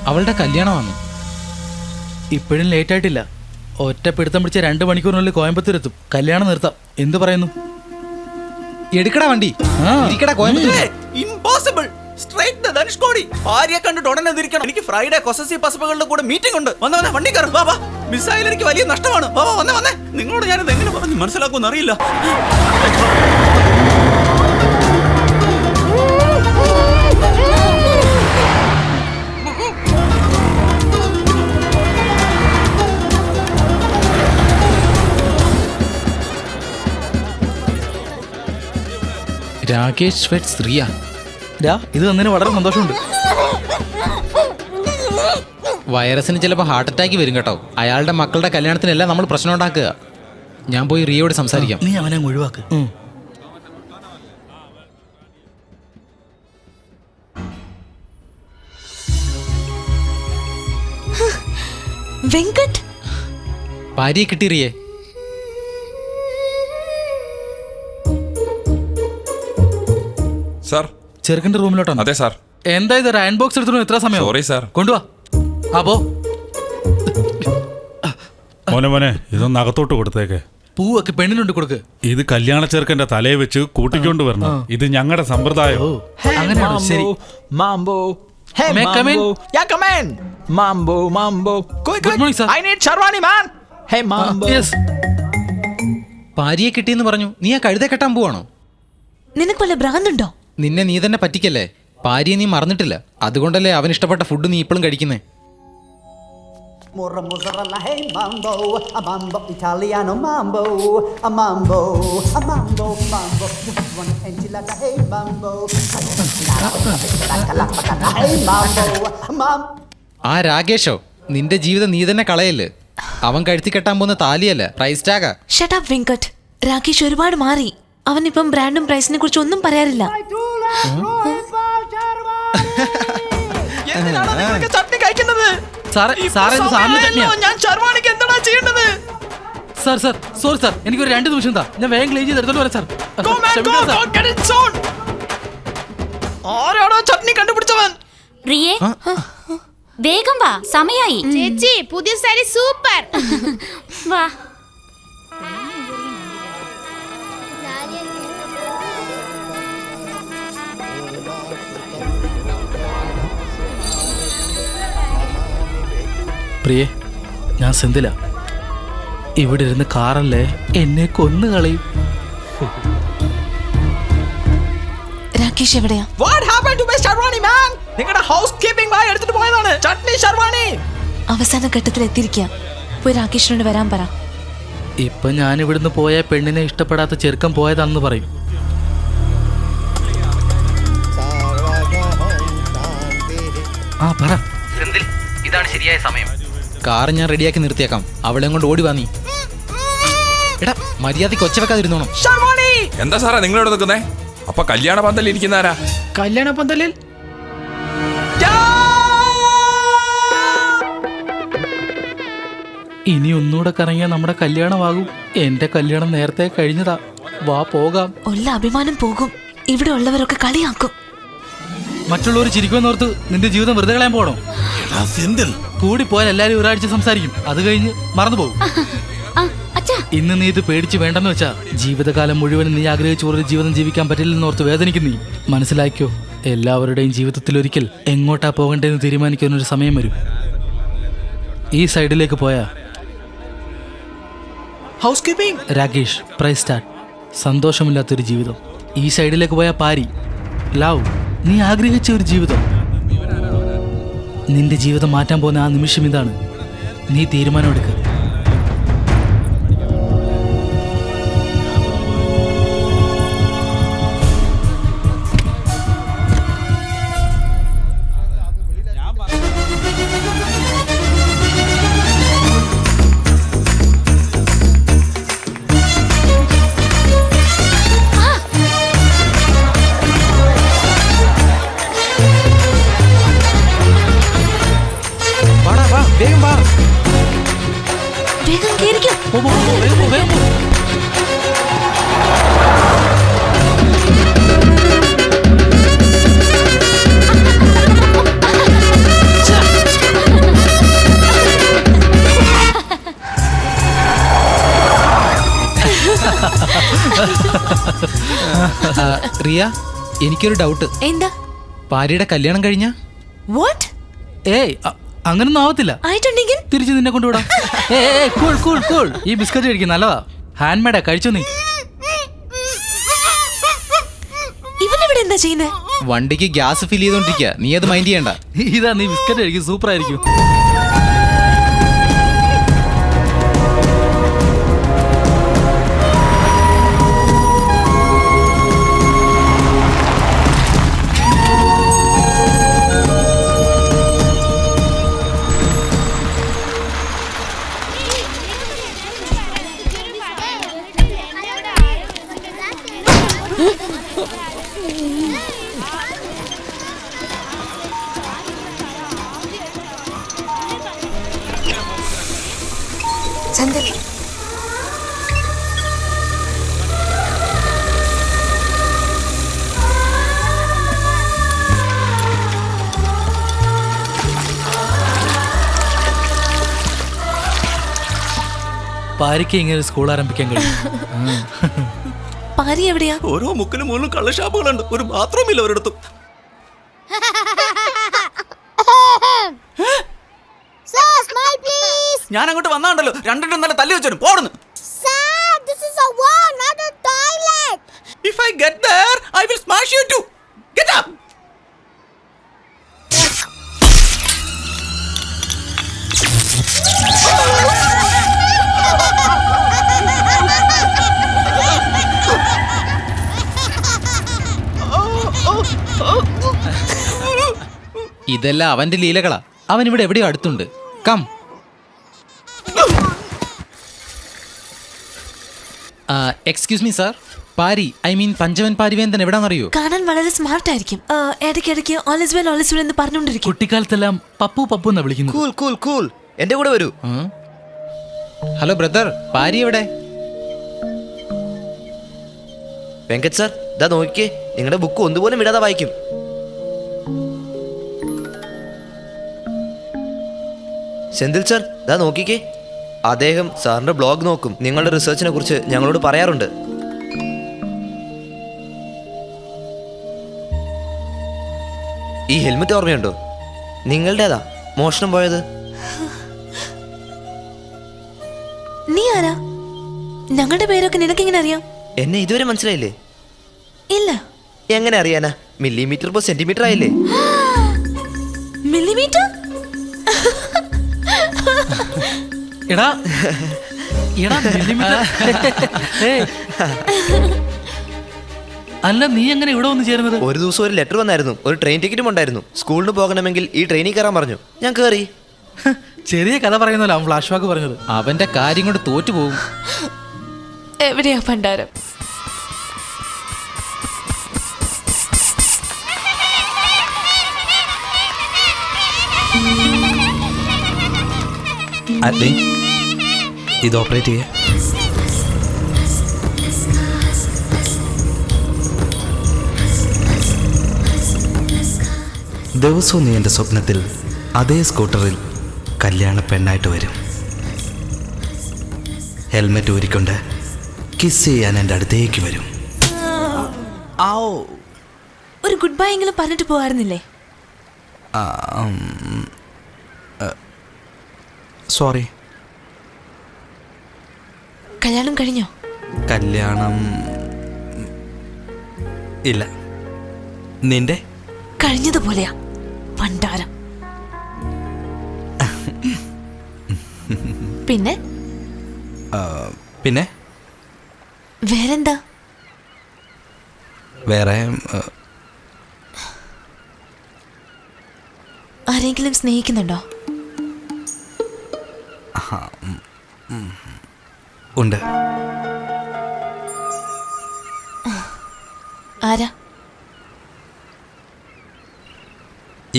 അവളുടെ കല്യാണമാണ്. ഇപ്പോഴും ലേറ്റ് ആയിട്ടില്ല. ഒറ്റ പിടുത്തം പിടിച്ച 2 മണിക്കൂറിനുള്ളിൽ കോയമ്പത്തൂർ എത്തും. കല്യാണം നിർത്താം. എന്തു പറയുന്നു? എടുക്കടാ വണ്ടി, ഇരിക്കടാ Coimbatore. Impossible. Straight the Dhanushkodi. ഭാര്യയെ കണ്ടിട്ട് ഉടനെ തിരിക്കണം. എനിക്ക് ഫ്രൈഡേ കൊസസീവ് പസപ്പുകളുടെ കൂടെ മീറ്റിംഗ് ഉണ്ട്. വന്നേ വണ്ടി കയറും. വാ മിസ്സായാലും എനിക്ക് വലിയ നഷ്ടമാണ്. വന്നേ. നിങ്ങളോട് ഞാനിത് എങ്ങനെ പറഞ്ഞു മനസ്സിലാക്കുമെന്ന് അറിയില്ല. രാകേഷ് വെറ്റ്സ് റിയ. ഇത് തന്നതിന് വളരെ സന്തോഷമുണ്ട്. വൈറസിന് ചിലപ്പോൾ ഹാർട്ട് അറ്റാക്ക് വരും കേട്ടോ. അയാളുടെ മക്കളുടെ കല്യാണത്തിനല്ല നമ്മൾ പ്രശ്നം ഉണ്ടാക്കുക. ഞാൻ പോയി റിയോട് സംസാരിക്കാം. നീ അവനെ ഒഴിവാക്ക്. വെങ്കട്ട്, ഭാര്യയെ കിട്ടി റിയേ. സാർ, ചെറുക്കന്റെ റൂമിലോട്ടാണ്. അതെ സാർ. എന്താ ഇത് അയൺ ബോക്സ് എടുത്തു? എത്ര സമയം? Sorry sir. കൊണ്ടുവാ. അപ്പോ മോനെ ഇതൊന്ന് അകത്തോട്ട് കൊടുത്തേക്ക്. പൂവൊക്കെ പെണ്ണിനുണ്ട് കൊടുക്ക്. ഇത് കല്യാണ ചെറുക്കന്റെ തലയെ വെച്ച് കൂട്ടിക്കൊണ്ട് വരണം. ഇത് ഞങ്ങളുടെ സമ്പ്രദായം. അങ്ങനെയാണോ? ശരി. Mambo. May I come in? Yeah, come in. Mambo. Quick. Good morning, sir. I need Sharwani, man. Hey, Mambo. Yes. ഭാര്യയെ കിട്ടിയെന്ന് പറഞ്ഞു. നീ ആ കഴുതെ കെട്ടാൻ പോവാണോ? നിനക്ക് വല്ല ഭ്രാന്തുണ്ടോ? നിന്നെ നീ തന്നെ പറ്റിക്കല്ലേ. ഭാര്യയെ നീ മറന്നിട്ടില്ല. അതുകൊണ്ടല്ലേ അവൻ ഇഷ്ടപ്പെട്ട ഫുഡ് നീ ഇപ്പോഴും കഴിക്കുന്നേ. Mozzarella, hey mambo, a mambo italiano mambo, a mambo, just one enchilada, hey mambo, hey mambo, ആ രാകേഷോ, നിന്റെ ജീവിതം നീ തന്നെ കളയല്ലേ. അവൻ കഴുത്തി കെട്ടാൻ പോകുന്ന താലിയല്ല, പ്രൈസ് ടാഗാ. Shut up Venkat. രാകേഷ് ഒരുപാട് മാറി. അവനിപ്പം ബ്രാൻഡും പ്രൈസിനെ കുറിച്ച് ഒന്നും പറയാറില്ല. എന്തിനാണ് നിങ്ങൾക്ക് ചട്നി കഴിക്കുന്നത്? ഞാൻ ശർവാണിക്ക് എന്താണ് ചെയ്യേണ്ടത്? സാർ സോറി സാർ, എനിക്കൊരു 2 നിമിഷം താ. ഞാൻ വേഗം ക്ലീൻ ചെയ്ത് എടുത്തോണ്ട് വരാം സാർ. ആരാണോ ചട്നി കണ്ടുപിടിച്ചവൻ? റിയേ, വേഗം വാ, സമയായി. ചേച്ചി, പുതിയ സാരി സൂപ്പർ. വാ. പ്രിയേ, ഞാൻ സെന്തില. ഇവിടെ ഇരുന്ന് കാറല്ലേ എന്നെ കൊന്നു കളയും. രാകേഷ് എവിടെയാ? What happened to my Sharwani, man? നിങ്ങളുടെ ഹൗസ് കീപ്പിംഗ് ബാഗ് എടുത്തിട്ട് പോയതാണ്. ചട്നി ശർവാണി അവസാന ഘട്ടത്തിൽ എത്തിയിരിക്കുക. പോയി രാകേഷിനോട് വരാൻ പറ. ഇപ്പൊ ഞാൻ ഇവിടുന്ന് പോയ പെണ്ണിനെ ഇഷ്ടപ്പെടാത്ത ചെറുക്കൻ പോയതാണെന്ന് പറയും. പറ. ഇതാണ് ശരിയായ സമയം. കാർ ഞാൻ റെഡിയാക്കി നിർത്തിയേക്കാം. അവളെ കൊണ്ട് ഓടി വാ നീ. എടാ, മര്യാദയ്ക്ക് ഒച്ച വെക്കാതിരുന്നോണം. എന്താ സാറാ നിങ്ങളോട് നിൽക്കുന്നേ? അപ്പൊ കല്യാണ പന്തലിൽ ഇരിക്കുന്ന ആരാ? കല്യാണ പന്തലിൽ ഇനി ഒന്നുകൂടെ കറങ്ങിയാൽ നമ്മുടെ കല്യാണമാകും. എന്റെ കല്യാണം നേരത്തെ കഴിഞ്ഞതാ. വാ പോകാം. ഉള്ള അഭിമാനം പോകും. ഇവിടെ ഉള്ളവരൊക്കെ കളിയാക്കും. മറ്റുള്ളവർ ചിരിക്കുമെന്നോർത്ത് നിന്റെ ജീവിതം വെറുതെ കളയാൻ പോകണോ? കൂടി പോയാൽ എല്ലാരും ഒരാഴ്ച സംസാരിക്കും. അത് കഴിഞ്ഞ് മറന്നുപോകും. ഇന്ന് നീ ഇത് പേടിച്ച് വേണ്ടെന്ന് വെച്ചാ ജീവിതകാലം മുഴുവൻ നീ ആഗ്രഹിച്ചു ഒരു ജീവിതം ജീവിക്കാൻ പറ്റില്ലെന്നോർത്ത് വേദനിക്കും നീ. മനസ്സിലാക്കിയോ? എല്ലാവരുടെയും ജീവിതത്തിൽ ഒരിക്കൽ എങ്ങോട്ടാ പോകണ്ടേന്ന് തീരുമാനിക്കാൻ ഒരു സമയം വരും. ഈ സൈഡിലേക്ക് പോയാ house keeping Rakesh, price start, സന്തോഷമില്ലാത്തൊരു ജീവിതം. ഈ സൈഡിലേക്ക് പോയാ പാരി, ലവ്, നീ ആഗ്രഹിച്ച ഒരു ജീവിതം. നിന്റെ ജീവിതം മാറ്റാൻ പോകുന്ന ആ നിമിഷം ഇതാണ്. നീ തീരുമാനമെടുക്കുക. വേഗം കേറിക്കോ. റിയ, എനിക്കൊരു ഡൗട്ട്. എന്താ? ഭാര്യയുടെ കല്യാണം കഴിഞ്ഞ? വാട്ട്? ഏയ് അങ്ങനൊന്നും ആവത്തില്ല. ആയിട്ടുണ്ടെങ്കിൽ തിരിച്ച് നിന്നെ കൊണ്ടുവിടാം. Cool cool cool. ഈ ബിസ്ക്കറ്റ് കഴിക്കും, നല്ലതാ. ഹാൻഡ് മെയ്ഡാ, കഴിച്ചോ നീ. ഇവനിവിടെ എന്താ ചെയ്യുന്നേ? വണ്ടിക്ക് ഗ്യാസ് ഫിൽ ചെയ്തോണ്ടിരിക്കുക, നീ അത് മൈൻഡ് ചെയ്യണ്ട. ഇതാ, നീ ബിസ്ക്കറ്റ് കഴിക്കും, സൂപ്പർ ആയിരിക്കും. പാരിക്ക് ഇങ്ങനെ സ്കൂൾ ആരംഭിക്കാൻ കഴിയും. പാരി എവിടെയാ? ഓരോ മുക്കിലും മൂന്നും കള്ളഷാപ്പുകളുണ്ട്, ഒരു ബാത്റൂം ഇല്ല ഒരിടത്തും. ഞാൻ അങ്ങോട്ട് വന്നാണ്ടല്ലോ, രണ്ടെണ്ണം നല്ല തല്ലി വെച്ചു പോടുന്നു. If I get there, I will smash you too. Get up. ഇതെല്ലാം അവന്റെ ലീലകളാ. അവൻ ഇവിടെ എവിടെയോ അടുത്തുണ്ട്. Come. Excuse me sir, Pari, I mean Panchavan Parivendhan എവിടാന്നറിയോ? കാണാൻ വളരെ സ്മാർട്ട് ആയിരിക്കും. ഇടയ്ക്കിടയ്ക്ക് ഓൾ വെൽ എന്ന് പറഞ്ഞുകൊണ്ടിരിക്കും. കുട്ടിക്കാലത്തെല്ലാം പപ്പു പപ്പു എന്നാ വിളിക്കുന്നത്. Cool cool cool. എന്റെ കൂടെ വരൂ. ഹലോ ബ്രദർ, പാരി എവിടെ? വെങ്കറ്റ് സാർ, ഇതാ നോക്കിയേ, നിങ്ങളുടെ ബുക്ക് ഒന്നുപോലും വിടാതെ വായിക്കും. സെന്തിൽ സാർ, ഇതാ നോക്കിക്കേ, അദ്ദേഹം സാറിന്റെ ബ്ലോഗ് നോക്കും. നിങ്ങളുടെ റിസർച്ചിനെ കുറിച്ച് ഞങ്ങളോട് പറയാറുണ്ട്. ഈ ഹെൽമെറ്റ് ഓർമ്മയുണ്ടോ? നിങ്ങളുടേതാ മോഷണം പോയത്. നീ ആരാ? ഞങ്ങളുടെ പേരൊക്കെ നിനക്കെങ്ങനെ അറിയാം? എന്നെ ഇതുവരെ മനസ്സിലായില്ലേ? ഇല്ല. എങ്ങനെ അറിയാനാ? മില്ലിമീറ്റർ ഇപ്പോ സെന്റിമീറ്റർ ആയില്ലേ? മില്ലിമീറ്റർ? എടാ എടാ മില്ലിമീറ്റർ. അല്ല, നീ എങ്ങനെ ഇവിടെ വന്ന് ചേരുന്നത്? ഒരു ദിവസം ഒരു ലെറ്റർ വന്നായിരുന്നു, ഒരു ട്രെയിൻ ടിക്കറ്റും ഉണ്ടായിരുന്നു. സ്കൂളിന് പോകണമെങ്കിൽ ഈ ട്രെയിനിൽ കയറാൻ പറഞ്ഞു. ഞാൻ കയറി. ചെറിയ കഥ പറയുന്നല്ലോ അവൻ ഫ്ലാഷ് ബാക്ക് പറഞ്ഞത്. അവന്റെ കാര്യം കൊണ്ട് തോറ്റു പോകും. എവിടെയാ ഭണ്ഡാരം? ഇത് ഓപ്പറേറ്റ് ചെയ്യാം. ദിവസവും നീ എൻ്റെ സ്വപ്നത്തിൽ അതേ സ്കൂട്ടറിൽ കല്യാണ പെണ്ണായിട്ട് വരും. ഹെൽമെറ്റ് ഊരിക്കൊണ്ട് കിസ് ചെയ്യാൻ എൻ്റെ അടുത്തേക്ക് വരും. ഒരു ഗുഡ് ബൈ എങ്കിലും പറഞ്ഞിട്ട് പോകാറുന്നില്ലേ? സോറി. കല്യാണം കഴിഞ്ഞോ? കല്യാണം ഇല്ല. നിന്റെ? കഴിഞ്ഞതുപോലെയാ ഭണ്ഡാരം. പിന്നെ പിന്നെ വേറെന്താ? വേറെ ആരെങ്കിലും സ്നേഹിക്കുന്നുണ്ടോ? ഉണ്ട്. ആരാ?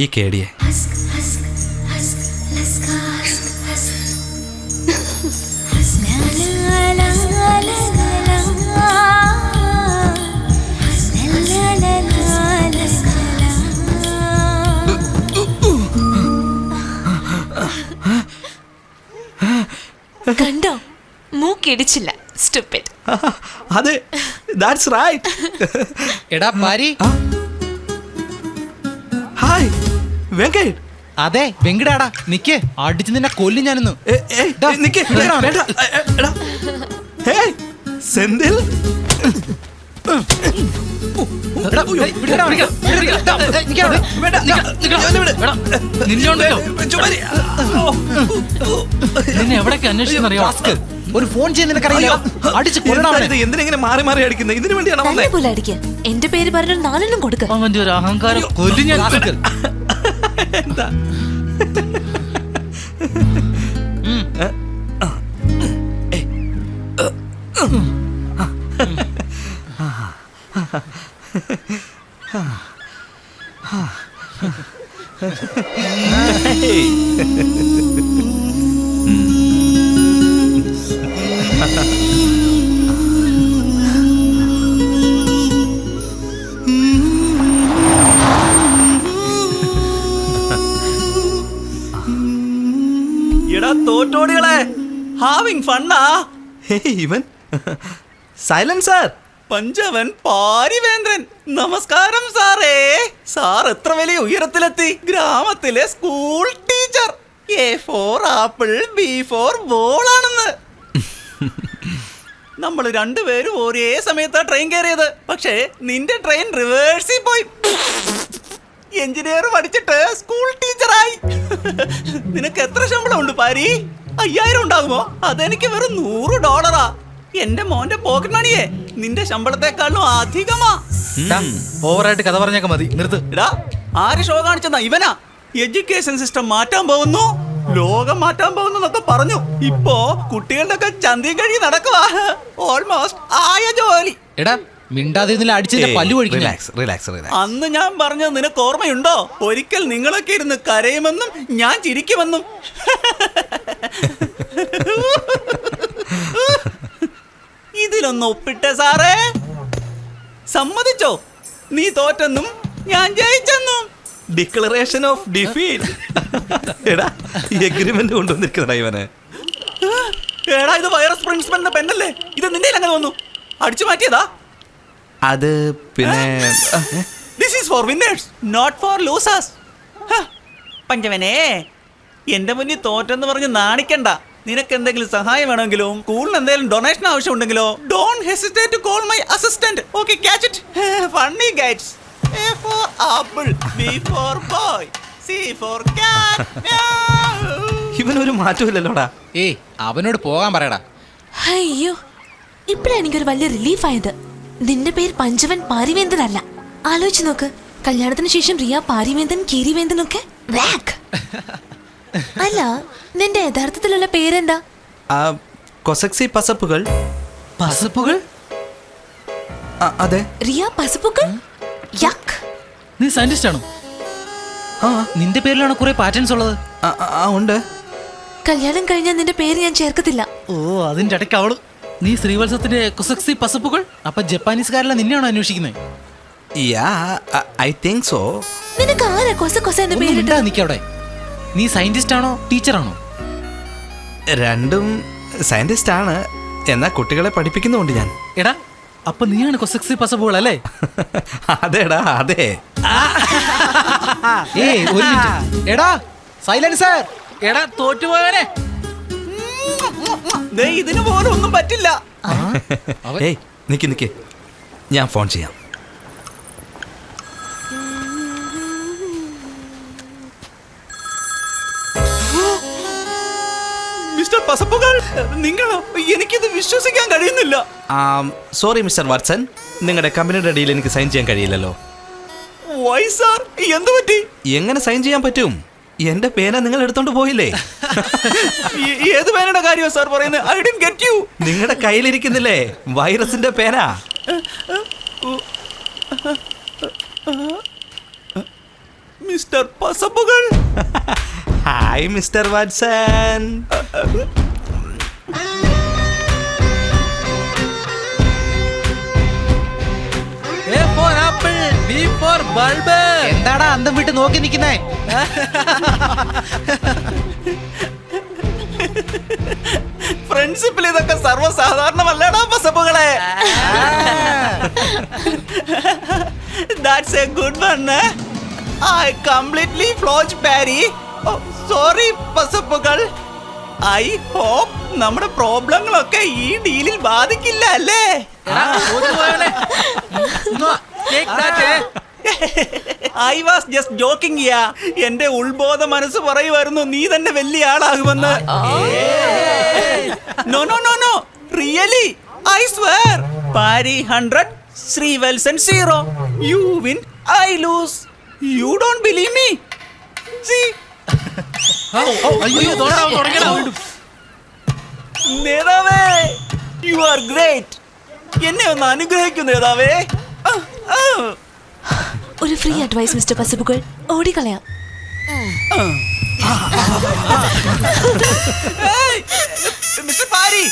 ഈ കേടിയെ. കണ്ടോ, മൂക്കിടിച്ചില്ല. Stupid. അതെ, ദാറ്റ്സ് റൈറ്റ്. എടാ പാരി. ഹായ് വെങ്കട്. അതെ വെങ്കിടാടാ, നിക്ക്, അടിച്ച് നിന്നെ കൊല്ലും ഞാനിന്ന്. നിക്ക്, വേണ്ട. എടാ, ഹേയ് സെന്തിൽ. എടാ, വിടെടാ, വിടെടാ, നിക്ക് അവിടെ. നിന്നോണ്ടല്ലോ നിന്നെ എവിടേക്ക് അന്വേഷിക്കുന്നറിയോ? ഒരു ഫോൺ ചെയ്യാൻ നിനക്കറിയില്ല. അടിച്ച് കൊല്ലണം. എന്തിനെങ്ങനെ മാറി മാറി അടിക്കുന്നത്? ഇതിനു വേണ്ടിയാണ് നല്ല പോലെ അടിക്കുക. എന്റെ പേര് പറഞ്ഞ 4 കൊടുക്ക. അവന്റെ ഒരു അഹങ്കാരം കൊല്ലു ഞാൻ. എന്താ എടാ തോറ്റോടികളെ, ഹാവിങ് ഫണ്ണാ. ഇവൻ സൈലൻസർ പഞ്ചവൻ പാരിവേന്ദ്രൻ. നമസ്കാരം സാറേ. സാർ എത്ര വലിയ ഉയരത്തിലെത്തി. ഗ്രാമത്തിലെ school teacher. A for apple, B for ball ആണെന്ന്. നമ്മൾ രണ്ടുപേരും ഒരേ സമയത്താ ട്രെയിൻ കയറിയത്. പക്ഷേ നിന്റെ ട്രെയിൻ റിവേഴ്സിൽ പോയി. എഞ്ചിനീയർ പഠിച്ചിട്ട് സ്കൂൾ ടീച്ചറായി. നിനക്ക് എത്ര ശമ്പളം ഉണ്ട് പാരി? 5000 ഉണ്ടാകുമോ? അതെനിക്ക് വെറും $100. എന്റെ മോന്റെ പോക്കറ്റ് മണിയെ നിന്റെ ശമ്പളത്തെക്കാളും അധികമാ. ഓവറായിട്ട് കഥ പറഞ്ഞേക്ക മതി, നിർത്ത്. എടാ, ആര് ഷോ കാണിച്ചെന്നാ? ഇവനാ. എഡ്യൂക്കേഷൻ സിസ്റ്റം മാറ്റാൻ പോകുന്നു, ലോകം മാറ്റാൻ പോകുന്നു എന്നൊക്കെ പറഞ്ഞു. ഇപ്പോ കുട്ടികളുടെ ഒക്കെ ചന്തി കഴി നടക്കുവാ. ഓൾമോസ്റ്റ് ആയ ജോലി. എടാ മിണ്ടാതിരുന്നില്ല, അടിച്ചിന്റെ പല്ലു ഒഴിക്കില്ല. അന്ന് ഞാൻ പറഞ്ഞത് നിനക്ക് ഓർമ്മയുണ്ടോ? ഒരിക്കൽ നിങ്ങളൊക്കെ ഇരുന്ന് കരയുമെന്നും ഞാൻ ചിരിക്കുമെന്നും. ഇതിലൊന്ന് ഒപ്പിട്ടെ സാറേ. സമ്മതിച്ചോ? നീ തോറ്റെന്നും ഞാൻ ജയിച്ചെന്നും. Declaration of defeat. എടാ, എഗ്രിമെന്റ് കൊണ്ടുവന്നിരിക്കുന്നതാ ഇവന്. എടാ, ഇത് വൈറസ് പ്രിൻസിപ്പലിന്റെ പെണ്ണല്ലേ? ഇത് നിന്റെ അങ്ങനെ വന്നു അടിച്ചു മാറ്റിയതാ? അത് പിന്നെ this is for winners, not for losers. പഞ്ചവനെ, എന്റെ മുന്നിൽ തോറ്റെന്ന് പറഞ്ഞ് നാണിക്കണ്ട. നിനക്ക് എന്തെങ്കിലും സഹായം വേണമെങ്കിലോ സ്കൂളിന് എന്തെങ്കിലും ഡൊണേഷൻ ആവശ്യമുണ്ടെങ്കിലോ don't hesitate to call my assistant. Okay, catch it. Funny guides. A for apple, B for boy, C for cat. ഇവനൊരു മാറ്റമില്ലല്ലോടാ. ഏയ് അവനോട് പോകാൻ പറയടാ. അയ്യോ, ഇപ്പഴാ എനിക്കൊരു വലിയ റിലീഫ് ആയത്. നിന്റെ പേര് പഞ്ചവൻ പാരിവേന്ദ്രൻ അല്ല. ആലോചിച്ച് നോക്ക്, കല്യാണത്തിന് ശേഷം റിയ പാരിവേന്ദ്രൻ, കീരിവേന്ദ്രൻ ഒക്കെ ബ്ലാക്ക്. അല്ല, നിന്റെ യഥാർത്ഥത്തിലുള്ള പേരെന്താ? കൊസക്സി പസപ്പുകൾ. പസപ്പുകൾ? അതെ. റിയ പസപ്പുകൾ. യക്ക്. നീ സയന്റിസ്റ്റ് ആണോ? നിന്റെ പേരിലാണ് കുറെ പാറ്റേൺസ് ഉള്ളത്. ഉണ്ട്. കല്യാണം കഴിഞ്ഞാൽ നിന്റെ പേര് ഞാൻ ചേർക്കത്തില്ല. ഓ, അതിന്റെ ഇടയ്ക്ക് അവള്. നീ ശ്രീവത്സത്തിന്റെ കൊസക്സി പസപ്പുകൾ? അപ്പൊ ജപ്പാനീസുകാരെല്ലാം നിന്നെയാണോ അന്വേഷിക്കുന്നത്? I think so. നിനക്ക് ആരാ കൊസ എന്ന പേരിട്ട്? നിക്കവിടെ. നീ സയന്റിസ്റ്റ് ആണോ ടീച്ചറാണോ? രണ്ടും സയന്റിസ്റ്റ് ആണ്, എന്നാ കുട്ടികളെ പഠിപ്പിക്കുന്നുണ്ട് ഞാൻ. എടാ, അപ്പൊ നീയാണ് കൊസക്സി പസപ്പുകൾ അല്ലേ? അതെടാ, അതെ. ഏയ് ഒരു മിനിറ്റ്. എടാ സൈലൻസർ. എടാ തോറ്റുപോയവനെ. ഇതിന് പോലും ഒന്നും പറ്റില്ല. ഏയ് നിക്ക്, ഞാൻ ഫോൺ ചെയ്യാം. മിസ്റ്റർ പസപ്പുകൾ, നിങ്ങളോ? എനിക്കിത് വിശ്വസിക്കാൻ കഴിയുന്നില്ല. സോറി മിസ്റ്റർ വാട്സൺ, നിങ്ങളുടെ കമ്പനിയുടെ ഡീൽ എനിക്ക് സൈൻ ചെയ്യാൻ കഴിയില്ലല്ലോ. വൈ സാർ, എന്ത് പറ്റി? എങ്ങനെ സൈൻ ചെയ്യാൻ പറ്റും? എന്റെ പേന നിങ്ങൾ എടുത്തോണ്ട് പോയില്ലേ? ഏത് പേനയുടെ കാര്യമാണ് സാർ പറയുന്നത്? I didn't get you. നിങ്ങളുടെ കയ്യിലിരിക്കുന്നില്ലേ വൈറസിന്റെ പേന? Mister Pasappukal. Hi mister Watson. എന്താടാ അന്തം വിട്ട് നോക്കി നിൽക്കുന്നേ? ഫ്രണ്ട്ഷിപ്പിൽ ഇതൊക്കെ സർവ്വസാധാരണമല്ലേ? ഐ കംപ്ലീറ്റ്ലി ഫ്ലോജ് Pari. Sorry Pasappukal. I hope നമ്മുടെ പ്രോബ്ലങ്ങളൊക്കെ ഈ ഡീലിൽ ബാധിക്കില്ല അല്ലേ? I was just joking ya. എന്റെ ഉൾബോധ മനസ്സ് പറയുമായിരുന്നു നീ തന്നെ വലിയ ആളാകുമെന്ന്. No no no no, really I swear. Pari 100, Srivatsan 0. You win, I lose. You don't believe me? See? നേതാവേ, യു ആർ ഗ്രേറ്റ്. എന്നെ ഒന്ന് അനുഗ്രഹിക്കൂ നേതാവേ. ഒരു ഫ്രീ അഡ്വൈസ് മിസ്റ്റർ പസപ്പുകൾ, ഓടിക്കളയാം. മിസ്റ്റർ പാരി,